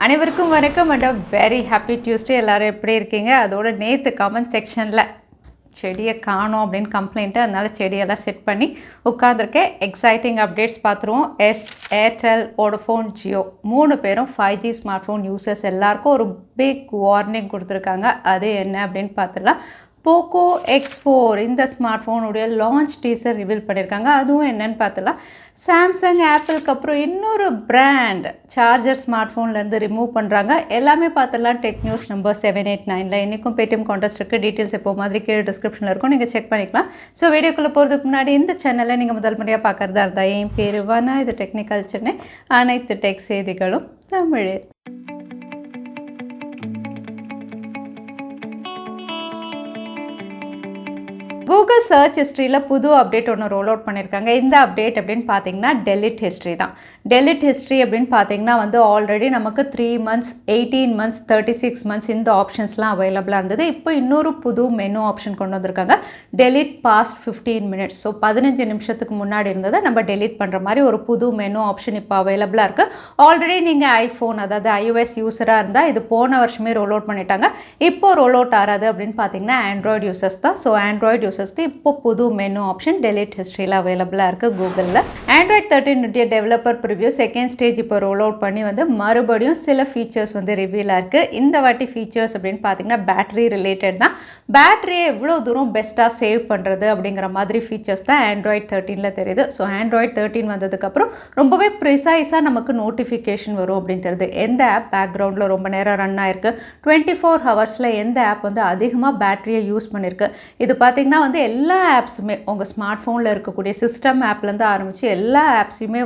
அனைவருக்கும் வணக்கம் and very happy Tuesday. எல்லோரும் எப்படி இருக்கீங்க? அதோட நேற்று கமெண்ட் செக்ஷனில் செடியை காணோம் அப்படின்னு கம்ப்ளைண்ட்டு, அதனால் செடியெல்லாம் செட் பண்ணி உட்காந்துருக்கேன். எக்ஸைட்டிங் அப்டேட்ஸ் பார்த்துருவோம். ஏர்டெல், வோடஃபோன், ஜியோ 3 பேரும் 5G ஸ்மார்ட் ஃபோன் யூசர்ஸ் எல்லாருக்கும் ஒரு பிக் வார்னிங் கொடுத்துருக்காங்க. அது என்ன அப்படின்னு பார்த்துடலாம். Poco F4 இந்த ஸ்மார்ட் ஃபோனுடைய லான்ச் டீசர் ரிவீல் பண்ணியிருக்காங்க. அதுவும் என்னன்னு பார்த்துலாம். சாம்சங், ஆப்பிளுக்கு அப்புறம் இன்னொரு பிராண்ட் சார்ஜர் ஸ்மார்ட் ஃபோன்லேருந்து ரிமூவ் பண்ணுறாங்க. எல்லாமே பார்த்துலாம். டெக் நியூஸ் நம்பர் 789 இன்றைக்கும் பேடிஎம் கான்டெஸ்ட் இருக்குது. டீட்டெயில்ஸ் எப்போ மாதிரி கீழே டிஸ்கிரிப்ஷனில் இருக்கும், நீங்கள் செக் பண்ணிக்கலாம். ஸோ வீடியோக்குள்ளே போகிறதுக்கு முன்னாடி இந்த சேனலை நீங்கள் முதல் முறையாக பார்க்குறதா இருந்தால் என் பேர் வனா, இது டெக்னிக்கல் சென்னை, அனைத்து டெக் செய்திகளும் தமிழில். கூகுள் சர்ச் ஹிஸ்ட்ரியில் புது அப்டேட் ஒன்று ரோல் அவுட் பண்ணியிருக்காங்க. இந்த அப்டேட் அப்படின்னு பார்த்தீங்கன்னா டெலிட் ஹிஸ்ட்ரி தான். டெலிட் ஹிஸ்ட்ரி அப்படின்னு பார்த்தீங்கன்னா ஆல்ரெடி நமக்கு 3 months, 18 months, 36 months இந்த ஆப்ஷன்ஸ்லாம் அவைலபிளாக இருந்தது. இப்போ இன்னொரு புது மெனு ஆப்ஷன் கொண்டு வந்திருக்காங்க. Delete past 15 minutes. ஸோ 15 நிமிஷத்துக்கு முன்னாடி இருந்ததை நம்ம டெலிட் பண்ணுற மாதிரி ஒரு புது மெனு ஆப்ஷன் இப்போ அவைலபிளாக இருக்குது. ஆல்ரெடி நீங்கள் ஐஃபோன், அதாவது iOS யூஸராக இருந்தால் இது போன வருஷமே ரோல் அவுட் பண்ணிட்டாங்க. இப்போ ரோல் அவுட் ஆகாது அப்படின்னு பார்த்தீங்கன்னா ஆண்ட்ராய்டு யூசர்ஸ் தான். ஸோ ஆண்ட்ராய்டு யூசர்ஸ்க்கு இப்போ புது மெனு ஆப்ஷன் டெலிட் ஹிஸ்ட்ரியில் அவைலபிளாக இருக்குது கூகுளில். Android 13 developer preview second stage இப்போ ரோல் அவுட் பண்ணி மறுபடியும் சில ஃபீச்சர்ஸ் ரிவீல் ஆயிருக்கு. இந்த வாட்டி ஃபீச்சர்ஸ் அப்படின்னு பார்த்தீங்கன்னா பேட்டரி ரிலேட்டட் தான். பேட்டரியை எவ்வளோ தூரம் பெஸ்ட்டாக சேவ் பண்ணுறது அப்படிங்கிற மாதிரி ஃபீச்சர்ஸ் தான் ஆண்ட்ராய்டு 13 தெரியுது. ஸோ ஆண்ட்ராய்டு 13 வந்ததுக்கப்புறம் ரொம்பவே ப்ரிசைஸாக நமக்கு நோட்டிஃபிகேஷன் வரும் அப்படின்னு தெரியுது. எந்த ஆப் பேக்ரவுண்டில் ரொம்ப நேரம் ரன் ஆயிருக்கு, 24 hours எந்த ஆப் அதிகமாக பேட்டரியை யூஸ் பண்ணியிருக்கு. இது பார்த்தீங்கன்னா எல்லா ஆப்ஸுமே உங்கள் ஸ்மார்ட் ஃபோனில் இருக்கக்கூடிய சிஸ்டம் ஆப்லேருந்து ஆரம்பித்து எல்லா ஆப்ஸையுமே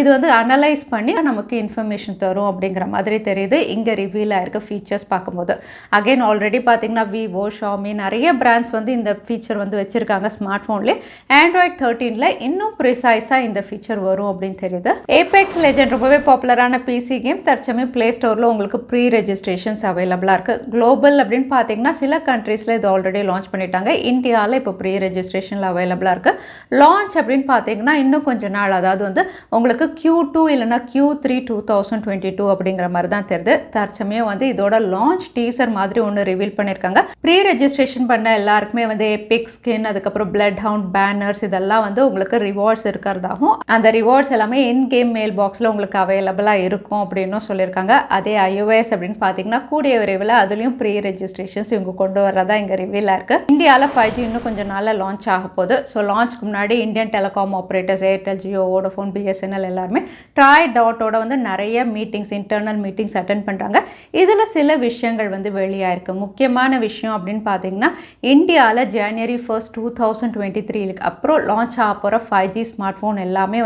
இது அனலைஸ் பண்ணி நமக்கு இன்ஃபர்மேஷன் தரும் அப்படிங்கிற மாதிரி தெரியுது. இங்கே ரிவீல் ஆயிருக்க ஃபீச்சர்ஸ் பார்க்கும்போது அகைன் ஆல்ரெடி பார்த்தீங்கன்னா விவோ, ஷாமி நிறைய பிராண்ட்ஸ் இந்த ஃபீச்சர் வச்சுருக்காங்க ஸ்மார்ட் ஃபோன்லேயே. ஆண்ட்ராய்டு 13 இன்னும் ப்ரிசைஸாக இந்த ஃபீச்சர் வரும் அப்படின்னு தெரியுது. ஏபெக்ஸ் லெஜெண்ட் ரொம்பவே பாப்புலரான பிசி கேம் தற்சமயம் ப்ளே ஸ்டோரில் உங்களுக்கு ப்ரீ ரெஜிஸ்ட்ரேஷன்ஸ் அவைலபிளாக இருக்குது. குளோபல் அப்படின்னு பார்த்தீங்கன்னா சில கண்ட்ரீஸில் இது ஆல்ரெடி லான்ச் பண்ணிட்டாங்க. இந்தியாவில் இப்போ ப்ரீ ரெஜிஸ்ட்ரேஷனில் அவைலபிளாக இருக்குது. லான்ச் அப்படின்னு பார்த்தீங்கன்னா இன்னும் கொஞ்சம் நாள், அதாவது உங்களுக்கு Q2 இல்லைனா Q3 2022 அப்படிங்கிற மாதிரி தான் தெரியுது. தற்சமயம் இதோட லான்ச் டீசர் மாதிரி ஒன்று ரிவீல் பண்ணியிருக்காங்க. ப்ரீ ரெஜிஸ்ட்ரேஷன் பண்ண எல்லாருக்குமே எபிக் ஸ்கின், அதுக்கப்புறம் பிளட் ஹவுண்ட், பேனர்ஸ் இதெல்லாம் உங்களுக்கு ரிவார்ட்ஸ் இருக்கிறதாகவும், அந்த ரிவார்ட்ஸ் எல்லாமே இன் கேம் மெயில் பாக்ஸில் உங்களுக்கு அவைலபிளாக இருக்கும் அப்படின்னு சொல்லியிருக்காங்க. அதே iOS அப்படின்னு பார்த்தீங்கன்னா கூடிய விரைவில் அதுலேயும் ப்ரீ ரெஜிஸ்ட்ரேஷன்ஸ் இவங்க கொண்டு வரதா இங்கே ரிவீலாக இருக்குது. இந்தியாவில் 5G இன்னும் கொஞ்சம் நாளில் லான்ச் ஆக போகுது. ஸோ லான்ச்சுக்கு முன்னாடி Indian telecom operators Airtel, Jio, Vodafone, BSNL எல்லாருமே ட்ராய் டாட்டோட நிறைய மீட்டிங்ஸ், இன்டர்னல் மீட்டிங்ஸ் அட்டென்ட் பண்ணுறாங்க. இதில் சில விஷயங்கள் வெளியாயிருக்கு. முக்கியமான விஷயம் அப்படின்னு பார்த்தீங்கன்னா இந்தியாவில் January 1st, 2023 அப்புறம் லான்ச் ஆக போகிற 5G ஸ்மார்ட் ஃபோன் எல்லாமே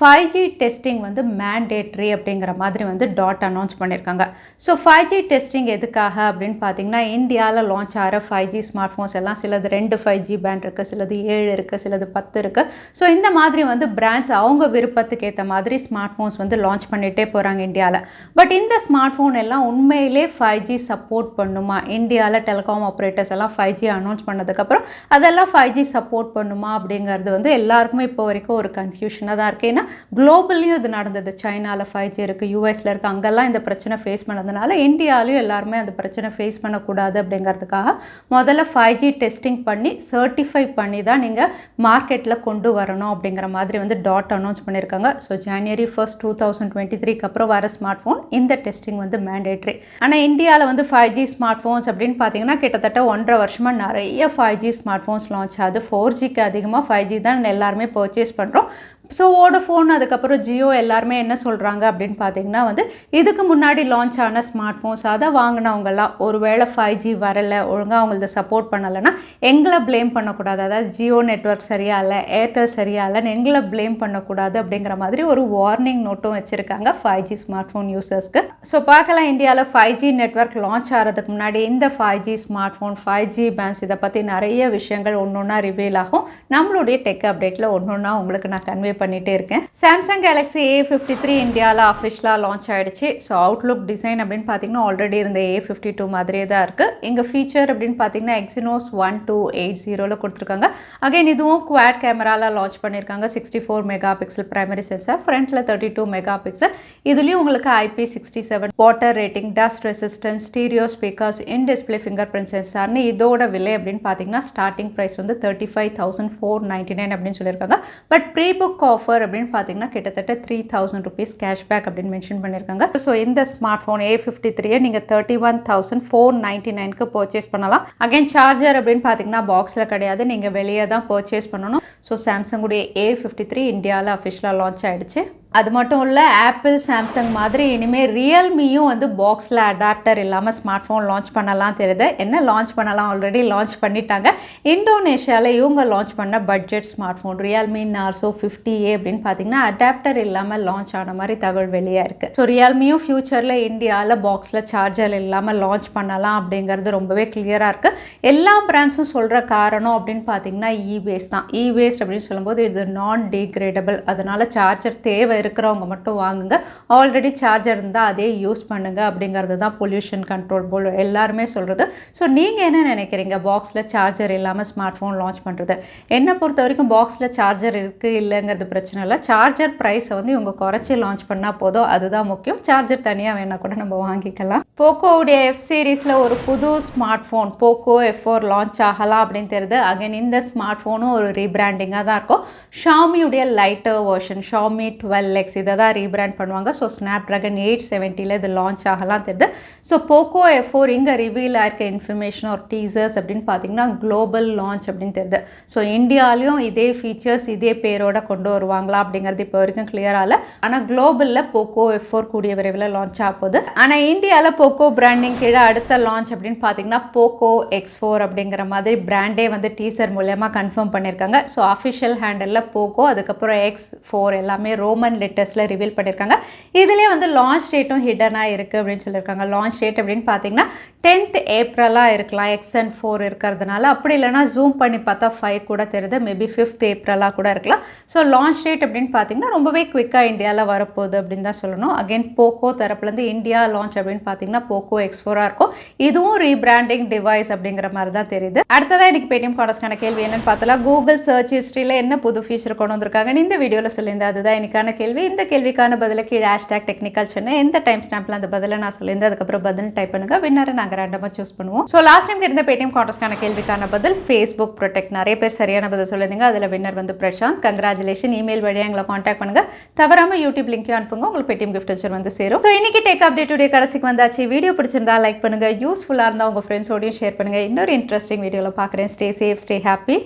5G டெஸ்டிங் மேண்டேட்ரி அப்படிங்கிற மாதிரி டாட் அனௌன்ஸ் பண்ணியிருக்காங்க. ஸோ 5G டெஸ்டிங் எதுக்காக அப்படின்னு பார்த்தீங்கன்னா இந்தியாவில் லான்ச் ஆகிற 5G ஸ்மார்ட் ஃபோன்ஸ் எல்லாம் சிலது 2 5G பேண்ட் இருக்குது, சிலது 7 இருக்குது, சிலது 10 இருக்குது. ஸோ இந்த மாதிரி பிராண்ட்ஸ் அவங்க விருப்பத்துக்கு ஏற்ற மாதிரி ஸ்மார்ட் ஃபோன்ஸ் லான்ச் பண்ணிகிட்டே போகிறாங்க இந்தியாவில். பட் இந்த ஸ்மார்ட் ஃபோன் எல்லாம் உண்மையிலே 5G சப்போர்ட் பண்ணுமா? இந்தியாவில் டெலிகாம் ஆப்ரேட்டர்ஸ் எல்லாம் 5G அனௌன்ஸ் பண்ணதுக்கப்புறம் அதெல்லாம் 5G சப்போர்ட் பண்ணுமா அப்படிங்கிறது எல்லாருக்குமே இப்போ வரைக்கும் ஒரு கன்ஃபியூஷனாக தான் இருக்குது. ஏன்னா குளோபல்லையும் இது நடந்தது. சைனாவில் 5G இருக்குது, யூஎஸில் இருக்குது, அங்கெல்லாம் இந்த பிரச்சனை ஃபேஸ் பண்ணதுனால இந்தியாவிலையும் எல்லாருமே அந்த பிரச்சனை ஃபேஸ் பண்ணக்கூடாது அப்படிங்கிறதுக்காக முதல்ல 5G டெஸ்டிங் பண்ணி சர்டிஃபை பண்ணி தான் நீங்கள் மார்க்கெட்டில் கொண்டு வரணும் அப்படிங்கிற மாதிரி டாட் அனௌன்ஸ் பண்ணியிருக்காங்க. ஸோ January 1st, 2023 அப்புறம் வர ஸ்மார்ட் ஃபோன் இந்த டெஸ்டிங் மேண்டேட்ரி. ஆனால் இந்தியாவில் 5G ஸ்மார்ட் ஃபோன்ஸ் அப்படின்னு பார்த்தீங்கன்னா கிட்டத்தட்ட 1.5 வருஷமாக நிறைய 5G ஸ்மார்ட் ஃபோன்ஸ் லான்ச் ஆகுது. 4Gக்கு அதிகமாக 5G தான் எல்லாருமே பர்ச்சேஸ் பண்ணுறோம். ஸோ வோடஃபோன், அதுக்கப்புறம் ஜியோ எல்லாருமே என்ன சொல்கிறாங்க அப்படின்னு பார்த்தீங்கன்னா இதுக்கு முன்னாடி லான்ச் ஆன ஸ்மார்ட் ஃபோன்ஸ் அதை வாங்கினவங்கலாம் ஒருவேளை 5G வரலை, ஒழுங்காக அவங்களது சப்போர்ட் பண்ணலைன்னா எங்களை ப்ளேம் பண்ணக்கூடாது. அதாவது ஜியோ நெட்வொர்க் சரியா இல்லை, ஏர்டெல் சரியா இல்லைன்னு எங்களை ப்ளேம் பண்ணக்கூடாது அப்படிங்கிற மாதிரி ஒரு வார்னிங் நோட்டும் வச்சுருக்காங்க 5G ஸ்மார்ட் ஃபோன் யூசர்ஸ்க்கு. ஸோ பார்க்கலாம், இந்தியாவில் 5G நெட்வொர்க் லான்ச் ஆகிறதுக்கு முன்னாடி இந்த 5G smart phone, 5G pants இதை பற்றி நிறைய விஷயங்கள் ஒன்று ஒன்றா ரிவீல் ஆகும். நம்மளுடைய டெக் அப்டேட்டில் ஒன்று ஒன்றா உங்களுக்கு நான் கன்வே பண்ணிகிட்டே இருக்கேன். சாம்சங் கேலக்ஸி A53 இந்தியாவில் அஃபிஷியலாக லான்ச் ஆகிடுச்சு. ஸோ அவுட்லுக் டிசைன் அப்படின்னு பார்த்தீங்கன்னா ஆல்ரெடி இருந்த A52 மாதிரியே தான் இருக்குது. இங்கே ஃபீச்சர் அப்படின்னு பார்த்தீங்கன்னா Exynos 1280 கொடுத்துருக்காங்க. அகைன் இதுவும் குவாட் கேமராவில் லான்ச் பண்ணியிருக்காங்க. 64 மெகா பிக்சல் பிரைமரி சென்சார், ஃப்ரண்ட்டில் 32 மெகா பிக்சல். இதுலேயும் உங்களுக்கு IP67 water rating, dust resistance, stereo speakers, in display fingerprint சென்சார்னு இதோட விலை அப்படின்னு பார்த்தீங்கன்னா ஸ்டார்டிங் ப்ரைஸ் வந்து 35,499 அப்படின்னு சொல்லியிருக்காங்க. பட் ப்ரீ புக் ஆஃபர் அப்படின்னு பார்த்தீங்கன்னா கிட்டத்தட்ட 3,000 rupees கேஷ்பேக் அப்படின்னு மென்ஷன் பண்ணியிருக்காங்க. ஸோ இந்த ஸ்மார்ட் ஃபோன் A53 நீங்கள் 31,499க்கு பர்ச்சேஸ் பண்ணலாம். அகைன் சார்ஜர் அப்படின்னு பார்த்தீங்கன்னா பாக்ஸில் கிடையாது, நீங்கள் வெளியே தான் பர்ச்சேஸ் பண்ணணும். ஸோ சாம்சங்குடைய A53 இந்தியாவில் அஃபிஷியலாக லான்ச் ஆகிடுச்சு. அது மட்டும் இல்லை, ஆப்பிள் சாம்சங் மாதிரி இனிமேல் ரியல்மியும் வந்து பாக்ஸில் அடாப்டர் இல்லாமல் ஸ்மார்ட் ஃபோன் லான்ச் பண்ணலாம் தெரியுது. என்ன லான்ச் பண்ணலாம், ஆல்ரெடி லான்ச் பண்ணிட்டாங்க. இந்தோனேஷியாவில் இவங்க லான்ச் பண்ண budget smart phone Realme Narzo 50A அப்படின்னு பார்த்தீங்கன்னா அடாப்டர் இல்லாமல் லான்ச் ஆன மாதிரி தகவல் வெளியாக இருக்குது. ஸோ ரியல்மியும் ஃபியூச்சரில் இந்தியாவில் பாக்ஸில் சார்ஜர் இல்லாமல் லான்ச் பண்ணலாம் அப்படிங்கிறது ரொம்பவே கிளியராக இருக்குது. எல்லா பிராண்ட்ஸும் சொல்கிற காரணம் அப்படின்னு பார்த்தீங்கன்னா இ-வேஸ்ட் தான். இ-வேஸ்ட் அப்படின்னு சொல்லும்போது இது நான் டீக்ரேடபிள், அதனால சார்ஜர் தேவை இருக்கிறவங்க மட்டும் வாங்குங்க, ஆல்ரெடி சார்ஜர் இருந்தால் அதே யூஸ் பண்ணுங்க அப்படிங்கிறது தான் பொல்யூஷன் கண்ட்ரோல் போல் எல்லாருமே சொல்கிறது. ஸோ நீங்கள் என்ன நினைக்கிறீங்க, பாக்ஸில் சார்ஜர் இல்லாமல் ஸ்மார்ட் ஃபோன் லான்ச் பண்ணுறது? என்னை பொறுத்த வரைக்கும் பாக்ஸில் சார்ஜர் இருக்குது இல்லைங்கிறது பிரச்சனை இல்லை. சார்ஜர் ப்ரைஸை வந்து இவங்க குறைச்சி லான்ச் பண்ணால் போதும், அதுதான் முக்கியம். சார்ஜர் தனியாக வேணால் கூட நம்ம வாங்கிக்கலாம். போக்கோவுடைய F சீரீஸில் ஒரு புது smart phone Poco F4 launch ஆகலாம் அப்படின்னு தெரியுது. அகைன் இந்த ஸ்மார்ட் ஃபோனும் ஒரு ரீபிராண்டிங்காக தான் இருக்கும். ஷாமியுடைய லைட்டர் வெர்ஷன் ஷாமி 12X இதை தான் ரீபிராண்ட் பண்ணுவாங்க. ஸோ ஸ்னாப்ட்ராகன் 870 இது லான்ச் ஆகலாம் தெரியுது. ஸோ Poco F4 இங்கே ரிவீல் ஆயிருக்க இன்ஃபர்மேஷன் ஒரு டீசர்ஸ் அப்படின்னு பார்த்தீங்கன்னா குளோபல் லான்ச் அப்படின்னு தெரியுது. ஸோ இந்தியாலையும் இதே ஃபீச்சர்ஸ் இதே பேரோட கொண்டு வருவாங்களா அப்படிங்கிறது இப்போ வரைக்கும் கிளியராக இல்லை. ஆனால் குளோபலில் Poco F4 கூடிய விரைவில் லான்ச் ஆக போகுது. ஆனால் இந்தியாவில் Poco பிராண்டிங் கீழே அடுத்த லான்ச் அப்படின்னு பார்த்தீங்கன்னா Poco X4 அப்படிங்கிற மாதிரி பிராண்டே வந்து டீசர் மூலமாக கன்ஃபார்ம் பண்ணியிருக்காங்க. ஸோ அஃபிஷியல் ஹேண்டலில் Poco, அதுக்கப்புறம் X4 எல்லாமே ரோமன் லெட்டர்ஸில் ரிவீல் பண்ணியிருக்காங்க. இதிலே வந்து லான்ச் டேட்டும் ஹிடனாக இருக்குது அப்படின்னு சொல்லியிருக்காங்க. லான்ச் டேட் அப்படின்னு பார்த்தீங்கன்னா 10th ஏப்ரலாக இருக்கலாம், X4 இருக்கிறதுனால. அப்படி இல்லைனா ஜூம் பண்ணி பார்த்தா 5 கூட தெரியுது, மேபி 5th ஏப்ரலாக கூட இருக்கலாம். ஸோ லான்ச் டேட் அப்படின்னு பார்த்தீங்கன்னா ரொம்பவே குவிக்காக இந்தியாவில் வரப்போகுது அப்படின்னு தான் சொல்லணும். அகைன் Poco தரப்புலேருந்து இந்தியா லான்ச் அப்படின்னு பார்த்தீங்கன்னா Poco X4 இருக்கும். இதுவும் ரீபிராண்டிங் டிவைஸ் அப்படிங்கிற மாதிரி தான் தெரியுது. அடுத்ததான் எனக்கு பேடிஎம் கார்டர்ஸ்க்கான கேள்வி என்னன்னு பார்த்தலாம். கூகுள் சர்ச் ஹிஸ்ட்ரியில் என்ன புது ஃபீச்சர் கொண்டு வந்திருக்காங்கன்னு இந்த வீடியோவில் சொல்லியிருந்தேன். அதுதான் எனக்கான கேள்வி. இந்த கேள்விக்கான பதில கீழே #Technical Chennai எந்த டைம் ஸ்டாம்பில் அந்த பதிலை நான் சொல்லியிருந்தேன். அதுக்கப்புறம் பதில் டைப் பண்ணுங்க, வின்னரை நாங்கள் ரேண்டமாக சூஸ் பண்ணுவோம். ஸோ லாஸ்ட் டைம் இருந்த பேடிஎம் கார்டர்ஸ்க்கான கேள்விக்கான பதில் ஃபேஸ்புக் ப்ரொடெக்ட். நிறைய பேர் சரியான பதில் சொல்லியிருந்தீங்க. அதில் வின்னர் வந்து பிரசாந்த். கங்க்ராச்சுலேஷன். இமெயில் வழியாக எங்களை காண்டாக்ட் பண்ணுங்க. தவறாமல் யூடியூப் லிங்க்கையும் அனுப்புங்க, உங்களுக்கு பேடிஎம் கிஃப்ட் வச்சர் வந்து சேரும். ஸோ இன்னைக்கு டேக் அப்டேட் உடைய கடைசிக்கு வந்தாச்சு. வீடியோ பிடிச்சிருந்தா லைக் பண்ணுங்க, யூஸ்ஃபுல்லாக இருந்தால் உங்கள் ஃப்ரெண்ட்ஸோடையும் ஷேர் பண்ணுங்க. இன்னொரு இன்ட்ரெஸ்டிங் வீடியோவில் பார்க்குறேன். Stay safe, stay happy.